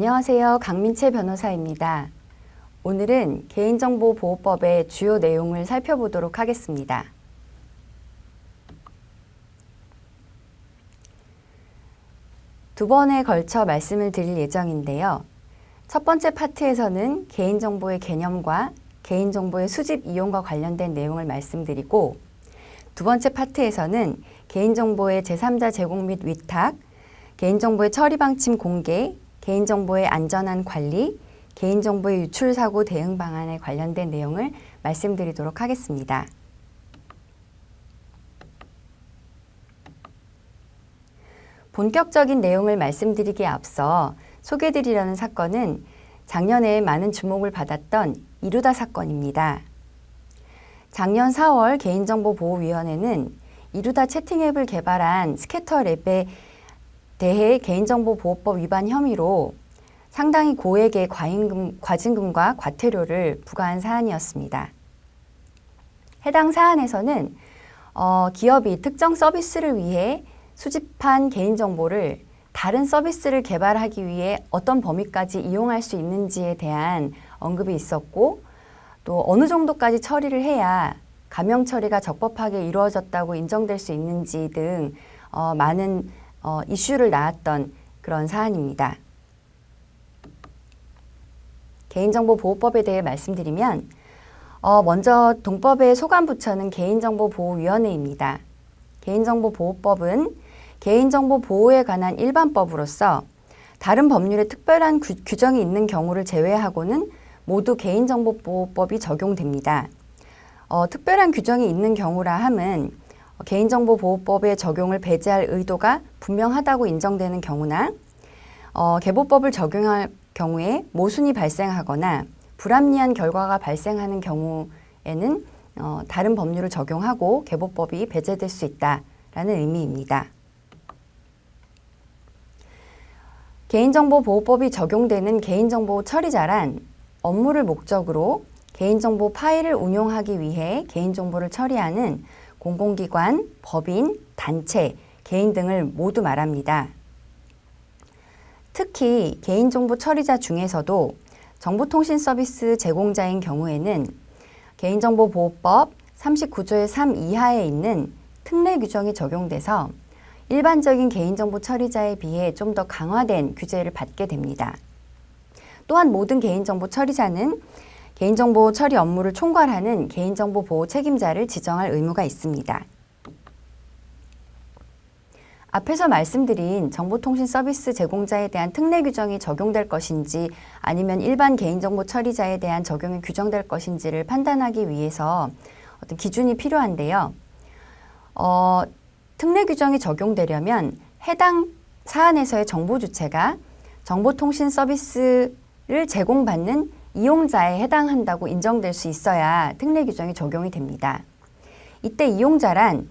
안녕하세요. 강민채 변호사입니다. 오늘은 개인정보보호법의 주요 내용을 살펴보도록 하겠습니다. 두 번에 걸쳐 말씀을 드릴 예정인데요. 첫 번째 파트에서는 개인정보의 개념과 개인정보의 수집 이용과 관련된 내용을 말씀드리고, 두 번째 파트에서는 개인정보의 제3자 제공 및 위탁, 개인정보의 처리 방침 공개, 개인정보의 안전한 관리, 개인정보의 유출 사고 대응 방안에 관련된 내용을 말씀드리도록 하겠습니다. 본격적인 내용을 말씀드리기에 앞서 소개드리려는 사건은 작년에 많은 주목을 받았던 이루다 사건입니다. 작년 4월 개인정보보호위원회는 이루다 채팅앱을 개발한 스캐터랩에 대해 개인정보보호법 위반 혐의로 상당히 고액의 과징금과 과태료를 부과한 사안이었습니다. 해당 사안에서는 기업이 특정 서비스를 위해 수집한 개인정보를 다른 서비스를 개발하기 위해 어떤 범위까지 이용할 수 있는지에 대한 언급이 있었고, 또 어느 정도까지 처리를 해야 감형 처리가 적법하게 이루어졌다고 인정될 수 있는지 등 많은 이슈를 낳았던 그런 사안입니다. 개인정보보호법에 대해 말씀드리면 먼저 동법의 소관부처는 개인정보보호위원회입니다. 개인정보보호법은 개인정보 보호에 관한 일반법으로서 다른 법률에 특별한 규정이 있는 경우를 제외하고는 모두 개인정보보호법이 적용됩니다. 특별한 규정이 있는 경우라 함은 개인정보보호법의 적용을 배제할 의도가 분명하다고 인정되는 경우나 개보법을 적용할 경우에 모순이 발생하거나 불합리한 결과가 발생하는 경우에는 다른 법률을 적용하고 개보법이 배제될 수 있다라는 의미입니다. 개인정보보호법이 적용되는 개인정보 처리자란 업무를 목적으로 개인정보 파일을 운용하기 위해 개인정보를 처리하는 공공기관, 법인, 단체, 개인 등을 모두 말합니다. 특히 개인정보 처리자 중에서도 정보통신서비스 제공자인 경우에는 개인정보보호법 39조의 3 이하에 있는 특례 규정이 적용돼서 일반적인 개인정보 처리자에 비해 좀 더 강화된 규제를 받게 됩니다. 또한 모든 개인정보 처리자는 개인정보 처리 업무를 총괄하는 개인정보 보호 책임자를 지정할 의무가 있습니다. 앞에서 말씀드린 정보통신 서비스 제공자에 대한 특례 규정이 적용될 것인지 아니면 일반 개인정보 처리자에 대한 적용이 규정될 것인지를 판단하기 위해서 어떤 기준이 필요한데요. 특례 규정이 적용되려면 해당 사안에서의 정보 주체가 정보통신 서비스를 제공받는 이용자에 해당한다고 인정될 수 있어야 특례 규정이 적용이 됩니다. 이때 이용자란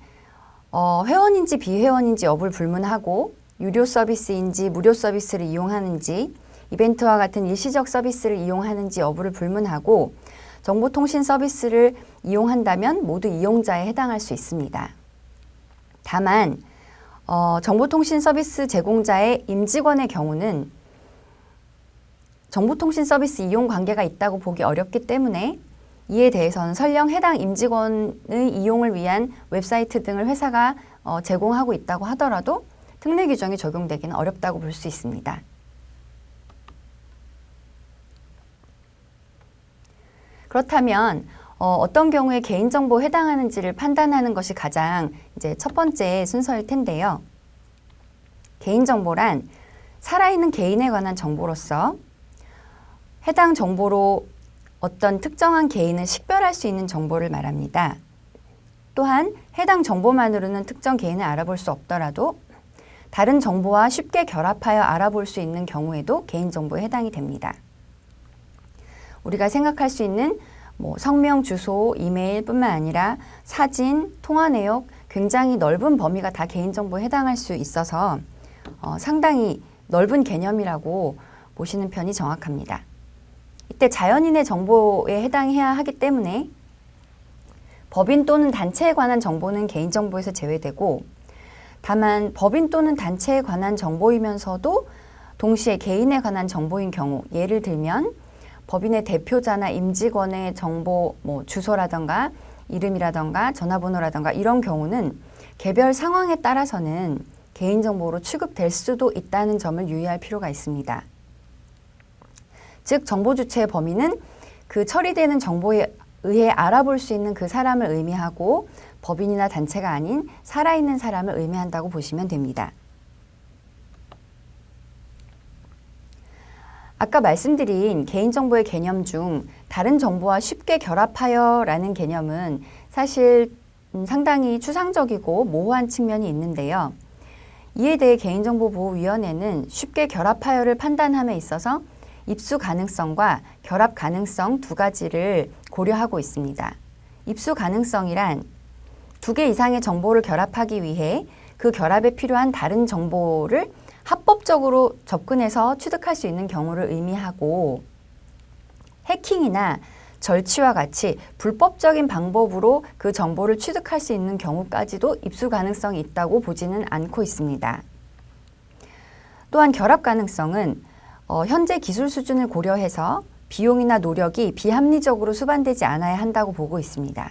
회원인지 비회원인지 여부를 불문하고 유료 서비스인지 무료 서비스를 이용하는지 이벤트와 같은 일시적 서비스를 이용하는지 여부를 불문하고 정보통신 서비스를 이용한다면 모두 이용자에 해당할 수 있습니다. 다만 정보통신 서비스 제공자의 임직원의 경우는 정보통신 서비스 이용 관계가 있다고 보기 어렵기 때문에 이에 대해서는 설령 해당 임직원의 이용을 위한 웹사이트 등을 회사가 제공하고 있다고 하더라도 특례 규정이 적용되기는 어렵다고 볼 수 있습니다. 그렇다면 어떤 경우에 개인정보에 해당하는지를 판단하는 것이 가장 이제 첫 번째 순서일 텐데요. 개인정보란 살아있는 개인에 관한 정보로서 해당 정보로 어떤 특정한 개인을 식별할 수 있는 정보를 말합니다. 또한 해당 정보만으로는 특정 개인을 알아볼 수 없더라도 다른 정보와 쉽게 결합하여 알아볼 수 있는 경우에도 개인정보에 해당이 됩니다. 우리가 생각할 수 있는 성명, 주소, 이메일뿐만 아니라 사진, 통화 내역, 굉장히 넓은 범위가 다 개인정보에 해당할 수 있어서 상당히 넓은 개념이라고 보시는 편이 정확합니다. 이때 자연인의 정보에 해당해야 하기 때문에 법인 또는 단체에 관한 정보는 개인정보에서 제외되고, 다만 법인 또는 단체에 관한 정보이면서도 동시에 개인에 관한 정보인 경우, 예를 들면 법인의 대표자나 임직원의 정보, 주소라던가 이름이라던가 전화번호라던가 이런 경우는 개별 상황에 따라서는 개인정보로 취급될 수도 있다는 점을 유의할 필요가 있습니다. 즉, 정보 주체의 범위는 그 처리되는 정보에 의해 알아볼 수 있는 그 사람을 의미하고 법인이나 단체가 아닌 살아있는 사람을 의미한다고 보시면 됩니다. 아까 말씀드린 개인정보의 개념 중 다른 정보와 쉽게 결합하여 라는 개념은 사실 상당히 추상적이고 모호한 측면이 있는데요. 이에 대해 개인정보보호위원회는 쉽게 결합하여를 판단함에 있어서 입수 가능성과 결합 가능성 두 가지를 고려하고 있습니다. 입수 가능성이란 2개 이상의 정보를 결합하기 위해 그 결합에 필요한 다른 정보를 합법적으로 접근해서 취득할 수 있는 경우를 의미하고, 해킹이나 절취와 같이 불법적인 방법으로 그 정보를 취득할 수 있는 경우까지도 입수 가능성이 있다고 보지는 않고 있습니다. 또한 결합 가능성은 현재 기술 수준을 고려해서 비용이나 노력이 비합리적으로 수반되지 않아야 한다고 보고 있습니다.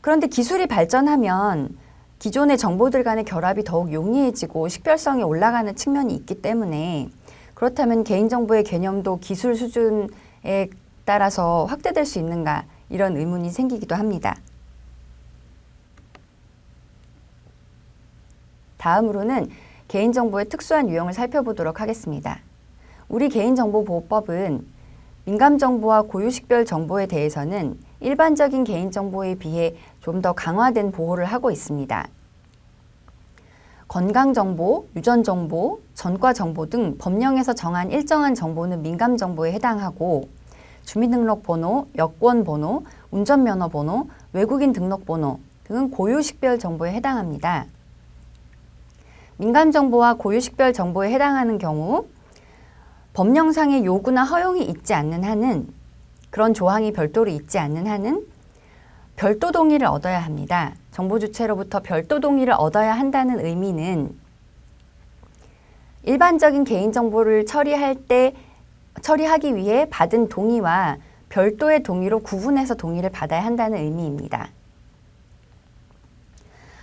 그런데 기술이 발전하면 기존의 정보들 간의 결합이 더욱 용이해지고 식별성이 올라가는 측면이 있기 때문에, 그렇다면 개인정보의 개념도 기술 수준에 따라서 확대될 수 있는가, 이런 의문이 생기기도 합니다. 다음으로는 개인정보의 특수한 유형을 살펴보도록 하겠습니다. 우리 개인정보보호법은 민감정보와 고유식별 정보에 대해서는 일반적인 개인정보에 비해 좀 더 강화된 보호를 하고 있습니다. 건강정보, 유전정보, 전과정보 등 법령에서 정한 일정한 정보는 민감정보에 해당하고, 주민등록번호, 여권번호, 운전면허번호, 외국인 등록번호 등은 고유식별 정보에 해당합니다. 민감정보와 고유식별 정보에 해당하는 경우 법령상의 요구나 허용이 있지 않는 한은, 그런 조항이 별도로 있지 않는 한은 별도 동의를 얻어야 합니다. 정보 주체로부터 별도 동의를 얻어야 한다는 의미는 일반적인 개인정보를 처리하기 위해 받은 동의와 별도의 동의로 구분해서 동의를 받아야 한다는 의미입니다.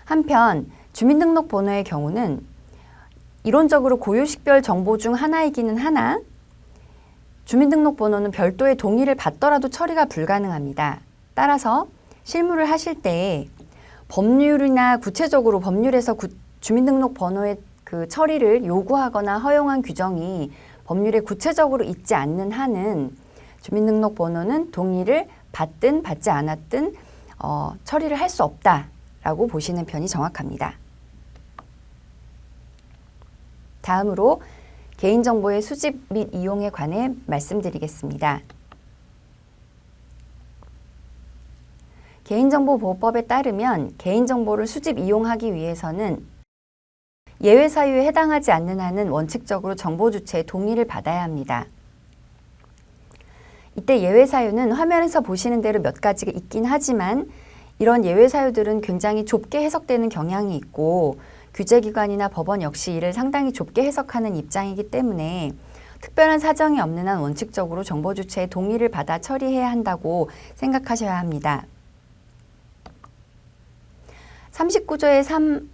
한편 주민등록번호의 경우는 이론적으로 고유식별 정보 중 하나이기는 하나, 주민등록번호는 별도의 동의를 받더라도 처리가 불가능합니다. 따라서 실무를 하실 때 법률이나 구체적으로 법률에서 주민등록번호의 그 처리를 요구하거나 허용한 규정이 법률에 구체적으로 있지 않는 한은 주민등록번호는 동의를 받든 받지 않았든 처리를 할 수 없다라고 보시는 편이 정확합니다. 다음으로 개인정보의 수집 및 이용에 관해 말씀드리겠습니다. 개인정보보호법에 따르면 개인정보를 수집 이용하기 위해서는 예외 사유에 해당하지 않는 한은 원칙적으로 정보 주체의 동의를 받아야 합니다. 이때 예외 사유는 화면에서 보시는 대로 몇 가지가 있긴 하지만 이런 예외 사유들은 굉장히 좁게 해석되는 경향이 있고, 규제기관이나 법원 역시 이를 상당히 좁게 해석하는 입장이기 때문에 특별한 사정이 없는 한 원칙적으로 정보 주체의 동의를 받아 처리해야 한다고 생각하셔야 합니다. 39조의 3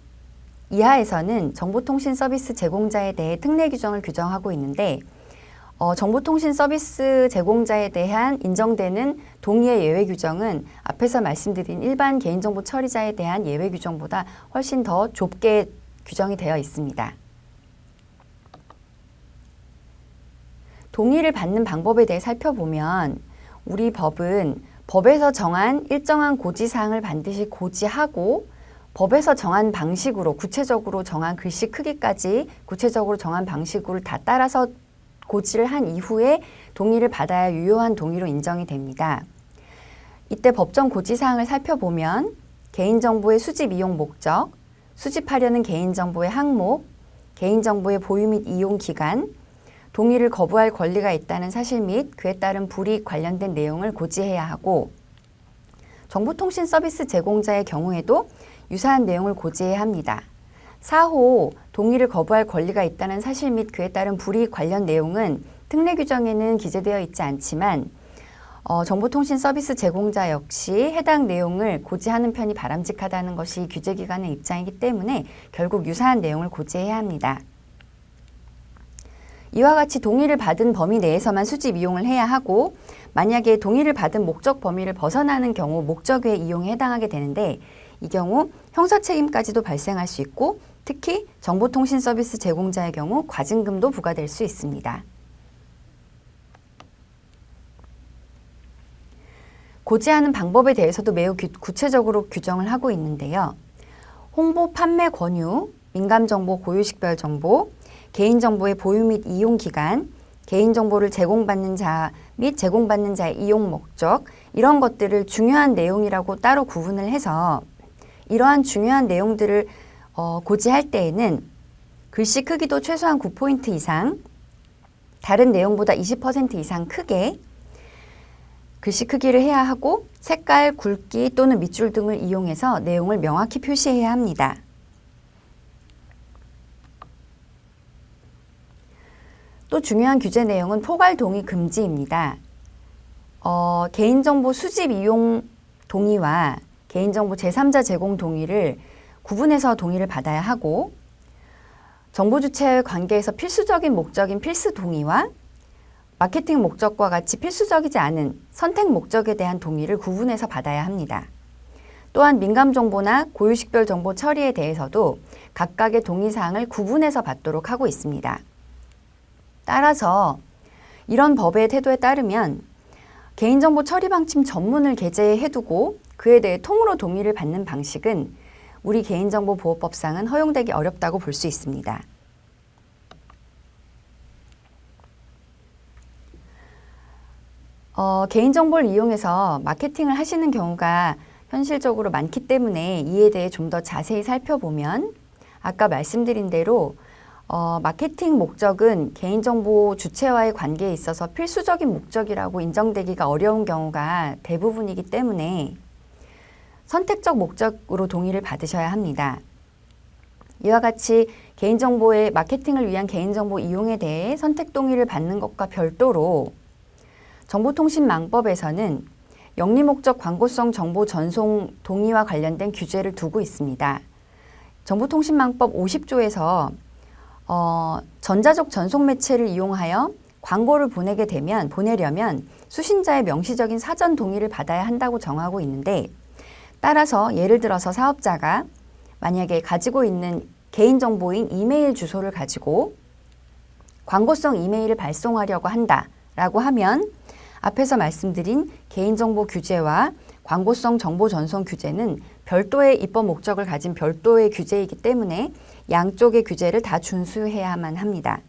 이하에서는 정보통신 서비스 제공자에 대해 특례 규정을 규정하고 있는데, 정보통신 서비스 제공자에 대한 인정되는 동의의 예외 규정은 앞에서 말씀드린 일반 개인정보 처리자에 대한 예외 규정보다 훨씬 더 좁게 규정이 되어 있습니다. 동의를 받는 방법에 대해 살펴보면 우리 법은 법에서 정한 일정한 고지사항을 반드시 고지하고, 법에서 정한 방식으로 구체적으로 정한 글씨 크기까지 구체적으로 정한 방식으로 다 따라서 고지를 한 이후에 동의를 받아야 유효한 동의로 인정이 됩니다. 이때 법정 고지사항을 살펴보면 개인정보의 수집 이용 목적, 수집하려는 개인정보의 항목, 개인정보의 보유 및 이용 기간, 동의를 거부할 권리가 있다는 사실 및 그에 따른 불이익 관련된 내용을 고지해야 하고, 정보통신 서비스 제공자의 경우에도 유사한 내용을 고지해야 합니다. 4호 동의를 거부할 권리가 있다는 사실 및 그에 따른 불이익 관련 내용은 특례 규정에는 기재되어 있지 않지만 정보통신 서비스 제공자 역시 해당 내용을 고지하는 편이 바람직하다는 것이 규제기관의 입장이기 때문에 결국 유사한 내용을 고지해야 합니다. 이와 같이 동의를 받은 범위 내에서만 수집 이용을 해야 하고 만약에 동의를 받은 목적 범위를 벗어나는 경우 목적 외 이용에 해당하게 되는데 이 경우 형사책임까지도 발생할 수 있고 특히 정보통신 서비스 제공자의 경우 과징금도 부과될 수 있습니다. 고지하는 방법에 대해서도 매우 구체적으로 규정을 하고 있는데요. 홍보, 판매 권유, 민감정보, 고유식별 정보, 개인정보의 보유 및 이용 기간, 개인정보를 제공받는 자 및 제공받는 자의 이용 목적 이런 것들을 중요한 내용이라고 따로 구분을 해서 이러한 중요한 내용들을 고지할 때에는 글씨 크기도 최소한 9포인트 이상, 다른 내용보다 20% 이상 크게 글씨 크기를 해야 하고 색깔, 굵기 또는 밑줄 등을 이용해서 내용을 명확히 표시해야 합니다. 또 중요한 규제 내용은 포괄 동의 금지입니다. 개인정보 수집 이용 동의와 개인정보 제3자 제공 동의를 구분해서 동의를 받아야 하고 정보 주체와의 관계에서 필수적인 목적인 필수 동의와 마케팅 목적과 같이 필수적이지 않은 선택 목적에 대한 동의를 구분해서 받아야 합니다. 또한 민감정보나 고유식별 정보 처리에 대해서도 각각의 동의사항을 구분해서 받도록 하고 있습니다. 따라서 이런 법의 태도에 따르면 개인정보 처리 방침 전문을 게재해두고 그에 대해 통으로 동의를 받는 방식은 우리 개인정보보호법상은 허용되기 어렵다고 볼 수 있습니다. 개인정보를 이용해서 마케팅을 하시는 경우가 현실적으로 많기 때문에 이에 대해 좀 더 자세히 살펴보면 아까 말씀드린 대로 마케팅 목적은 개인정보 주체와의 관계에 있어서 필수적인 목적이라고 인정되기가 어려운 경우가 대부분이기 때문에 선택적 목적으로 동의를 받으셔야 합니다. 이와 같이 개인정보의 마케팅을 위한 개인정보 이용에 대해 선택 동의를 받는 것과 별도로 정보통신망법에서는 영리목적 광고성 정보 전송 동의와 관련된 규제를 두고 있습니다. 정보통신망법 50조에서 전자적 전송 매체를 이용하여 광고를 보내려면 수신자의 명시적인 사전 동의를 받아야 한다고 정하고 있는데 따라서 예를 들어서 사업자가 만약에 가지고 있는 개인정보인 이메일 주소를 가지고 광고성 이메일을 발송하려고 한다라고 하면 앞에서 말씀드린 개인정보 규제와 광고성 정보 전송 규제는 별도의 입법 목적을 가진 별도의 규제이기 때문에 양쪽의 규제를 다 준수해야만 합니다.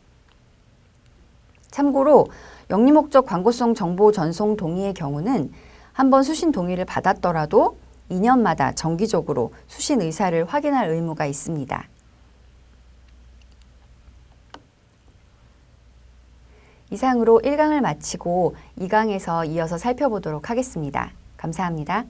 참고로 영리목적 광고성 정보 전송 동의의 경우는 한번 수신 동의를 받았더라도 2년마다 정기적으로 수신 의사를 확인할 의무가 있습니다. 이상으로 1강을 마치고 2강에서 이어서 살펴보도록 하겠습니다. 감사합니다.